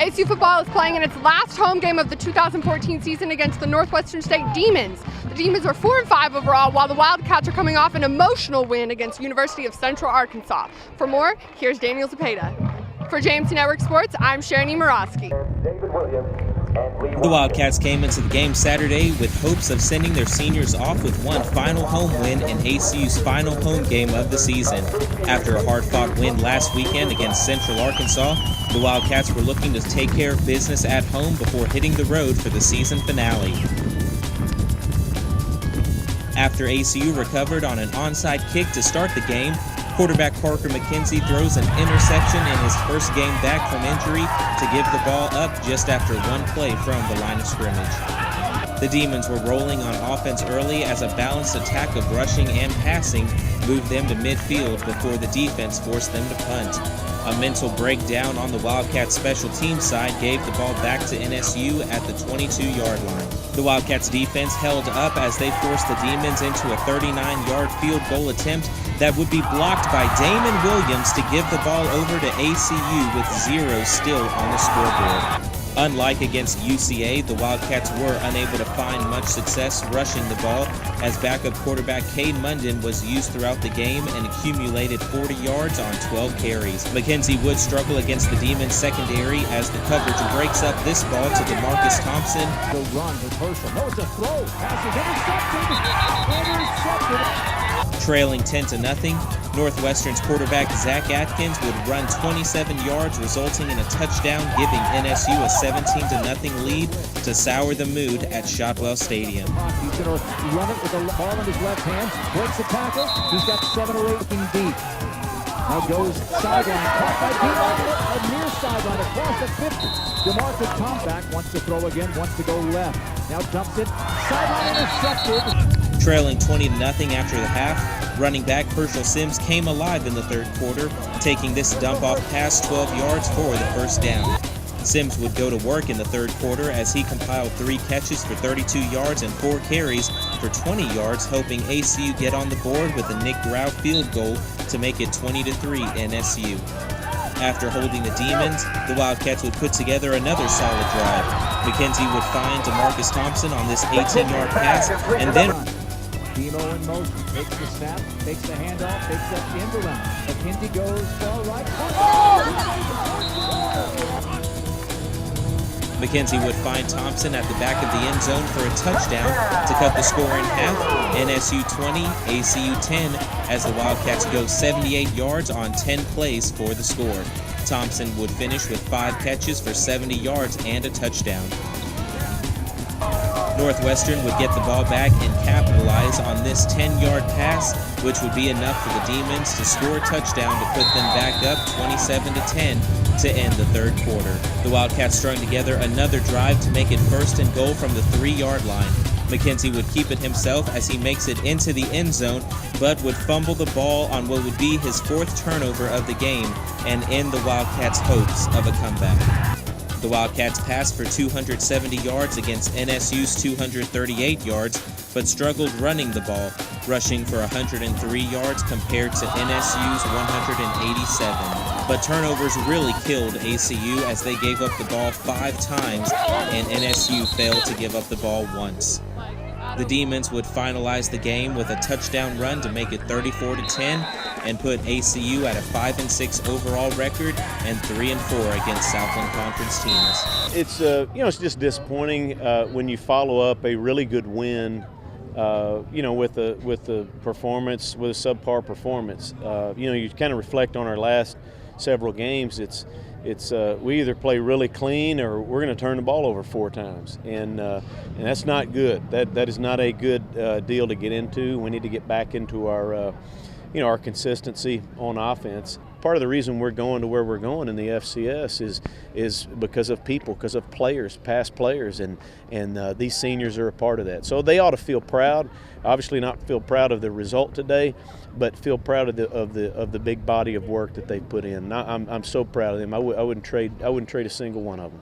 ASU football is playing in its last home game of the 2014 season against the Northwestern State Demons. The Demons are 4-5 overall, while the Wildcats are coming off an emotional win against University of Central Arkansas. For more, here's Daniel Zepeda. For JMC Network Sports, I'm Shera Niemirowski. The Wildcats came into the game Saturday with hopes of sending their seniors off with one final home win in ASU's final home game of the season. After a hard-fought win last weekend against Central Arkansas, the Wildcats were looking to take care of business at home before hitting the road for the season finale. After ASU recovered on an onside kick to start the game, quarterback Parker McKenzie throws an interception in his first game back from injury to give the ball up just after one play from the line of scrimmage. The Demons were rolling on offense early as a balanced attack of rushing and passing moved them to midfield before the defense forced them to punt. A mental breakdown on the Wildcats special teams side gave the ball back to NSU at the 22-yard line. The Wildcats defense held up as they forced the Demons into a 39-yard field goal attempt that would be blocked by Damon Williams to give the ball over to ACU with 0 still on the scoreboard. Unlike against UCA, the Wildcats were unable to find much success rushing the ball as backup quarterback Cade Munden was used throughout the game and accumulated 40 yards on 12 carries. McKenzie would struggle against the Demons secondary as the coverage breaks up this ball to DeMarcus Thompson. The run with Herschel. No, it's a throw. Pass is intercepted. Trailing 10-0, Northwestern's quarterback Zach Atkins would run 27 yards, resulting in a touchdown, giving NSU a 17-0 lead to sour the mood at Shotwell Stadium. He's going to run it with the ball in his left hand, breaks the tackle. He's got 7 or 8 deep. Now goes sideline, caught by Boone, a near sideline across the 50. DeMarcus Thompson wants to throw again, wants to go left. Now dumps it, sideline intercepted. Trailing 20-0 after the half, running back Herschel Sims came alive in the third quarter, taking this dump-off pass 12 yards for the first down. Sims would go to work in the third quarter as he compiled 3 catches for 32 yards and 4 carries for 20 yards, helping ACU get on the board with a Nick Grau field goal to make it 20-3 NSU. After holding the Demons, the Wildcats would put together another solid drive. McKenzie would find DeMarcus Thompson on this 18-yard pass, and then Demo in motion, takes the snap, takes the handoff, takes that end around. McKenzie goes far right. McKenzie would find Thompson at the back of the end zone for a touchdown to cut the score in half. NSU 20, ACU 10, as the Wildcats go 78 yards on 10 plays for the score. Thompson would finish with 5 catches for 70 yards and a touchdown. Northwestern would get the ball back and capitalize on this 10-yard pass, which would be enough for the Demons to score a touchdown to put them back up 27-10 to end the third quarter. The Wildcats strung together another drive to make it 1st and goal from the 3-yard line. McKenzie would keep it himself as he makes it into the end zone, but would fumble the ball on what would be his 4th turnover of the game and end the Wildcats' hopes of a comeback. The Wildcats passed for 270 yards against NSU's 238 yards, but struggled running the ball, rushing for 103 yards compared to NSU's 187. But turnovers really killed ACU as they gave up the ball 5 times, and NSU failed to give up the ball once. The Demons would finalize the game with a touchdown run to make it 34-10 and put ACU at a 5-6 overall record and 3-4 against Southland Conference teams. It's it's just disappointing when you follow up a really good win, with the performance, with a subpar performance. You kind of reflect on our last several games. We either play really clean or we're going to turn the ball over 4 times, and that's not good. That is not a good deal to get into. We need to get back into our our consistency on offense. Part of the reason we're going to where we're going in the FCS is because of people, because of players, past players, and these seniors are a part of that. So they ought to feel proud. Obviously, not feel proud of the result today, but feel proud of the big body of work that they put in. I'm so proud of them. I wouldn't trade a single one of them.